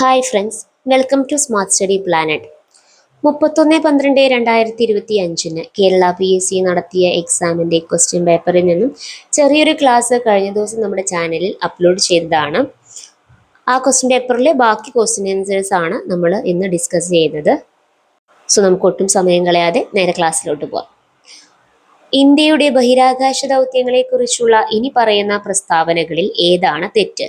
Hi friends, welcome to Smart Study Planet. 31/12/2025 Kerala PSC നടത്തിയ എക്സാമിൻ്റെ question പേപ്പറിൽ നിന്നും ചെറിയൊരു ക്ലാസ് കഴിഞ്ഞ ദിവസം നമ്മുടെ ചാനലിൽ അപ്ലോഡ് ചെയ്തതാണ്. ആ ക്വസ്റ്റ്യൻ പേപ്പറിലെ ബാക്കി ക്വസ്റ്റ്യൻ ആൻസേഴ്സ് ആണ് നമ്മൾ ഇന്ന് ഡിസ്കസ് ചെയ്യുന്നത്. സോ നമുക്ക് ഒട്ടും സമയം കളയാതെ നേരെ ക്ലാസ്സിലോട്ട് പോകാം. ഇന്ത്യയുടെ ബഹിരാകാശ ദൗത്യങ്ങളെക്കുറിച്ചുള്ള ഇനി പറയുന്ന പ്രസ്താവനകളിൽ ഏതാണ് തെറ്റ്?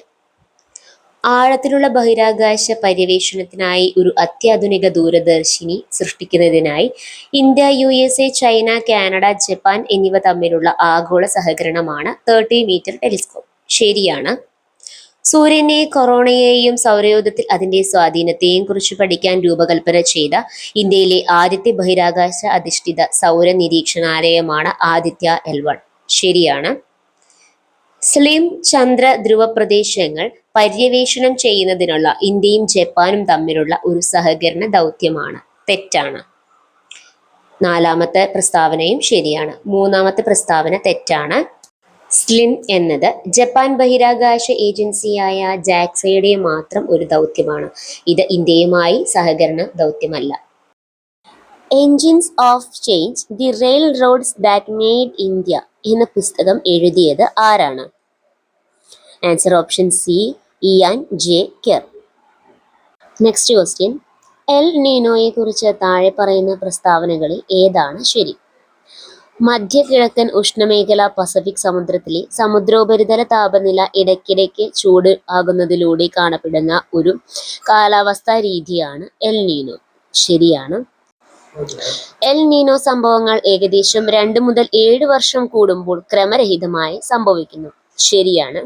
ആഴത്തിലുള്ള ബഹിരാകാശ പര്യവേഷണത്തിനായി ഒരു അത്യാധുനിക ദൂരദർശിനി സൃഷ്ടിക്കുന്നതിനായി India, USA, China, Canada, Japan എന്നിവ തമ്മിലുള്ള ആഗോള സഹകരണമാണ് 30 മീറ്റർ ടെലിസ്കോപ്പ്. ശരിയാണ്. സൂര്യനെ, കൊറോണയെയും സൗരയൂഥത്തിൽ അതിന്റെ സ്വാധീനത്തെയും കുറിച്ച് പഠിക്കാൻ രൂപകൽപ്പന ചെയ്ത ഇന്ത്യയിലെ ആദ്യത്തെ ബഹിരാകാശ അധിഷ്ഠിത സൗര നിരീക്ഷണാലയമാണ് ആദിത്യ L1. ശരിയാണ്. സ്ലിം ചന്ദ്ര ധ്രുവ പ്രദേശങ്ങൾ പര്യവേഷണം ചെയ്യുന്നതിനുള്ള ഇന്ത്യയും ജപ്പാനും തമ്മിലുള്ള ഒരു സഹകരണ ദൗത്യമാണ്. തെറ്റാണ്. 4ാമത്തെ പ്രസ്താവനയും ശരിയാണ്. 3ാമത്തെ പ്രസ്താവന തെറ്റാണ്. സ്ലിം എന്നത് ജപ്പാൻ ബഹിരാകാശ ഏജൻസിയായ ജാക്സയുടെ മാത്രം ഒരു ദൗത്യമാണ്. ഇത് ഇന്ത്യയുമായി സഹകരണ ദൗത്യമല്ല. Engines of change, the rail roads that made India എന്ന പുസ്തകം എഴുതിയത് ആരാണ്? Answer option C, Ian J Kerr. Next question, El നീനോയെ കുറിച്ച് താഴെ പറയുന്ന പ്രസ്താവനകളിൽ ഏതാണ് ശരി? മധ്യ കിഴക്കൻ ഉഷ്ണമേഖല പസഫിക് സമുദ്രത്തിലെ സമുദ്രോപരിതല താപനില ഇടയ്ക്കിടയ്ക്ക് ചൂട് ആകുന്നതിലൂടെ കാണപ്പെടുന്ന ഒരു കാലാവസ്ഥാ രീതിയാണ് എൽ നീനോ. ശരിയാണ്. എൽ നീനോ സംഭവങ്ങൾ ഏകദേശം 2 മുതൽ 7 വർഷം കൂടുമ്പോൾ ക്രമരഹിതമായി സംഭവിക്കുന്നു. ശരിയാണ്.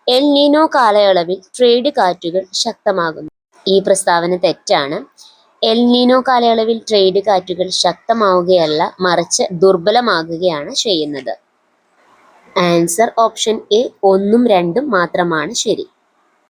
എൽ നീനോ കാലയളവിൽ ട്രേഡ് കാറ്റുകൾ ശക്തമാകുന്നു. ഈ പ്രസ്താവന തെറ്റാണ്. എൽ നീനോ കാലയളവിൽ ട്രേഡ് കാറ്റുകൾ ശക്തമാവുകയല്ല, മറിച്ച് ദുർബലമാകുകയാണ് ചെയ്യുന്നത്. ആൻസർ ഓപ്ഷൻ എ 1ഉം 2ഉം മാത്രമാണ് ശരി.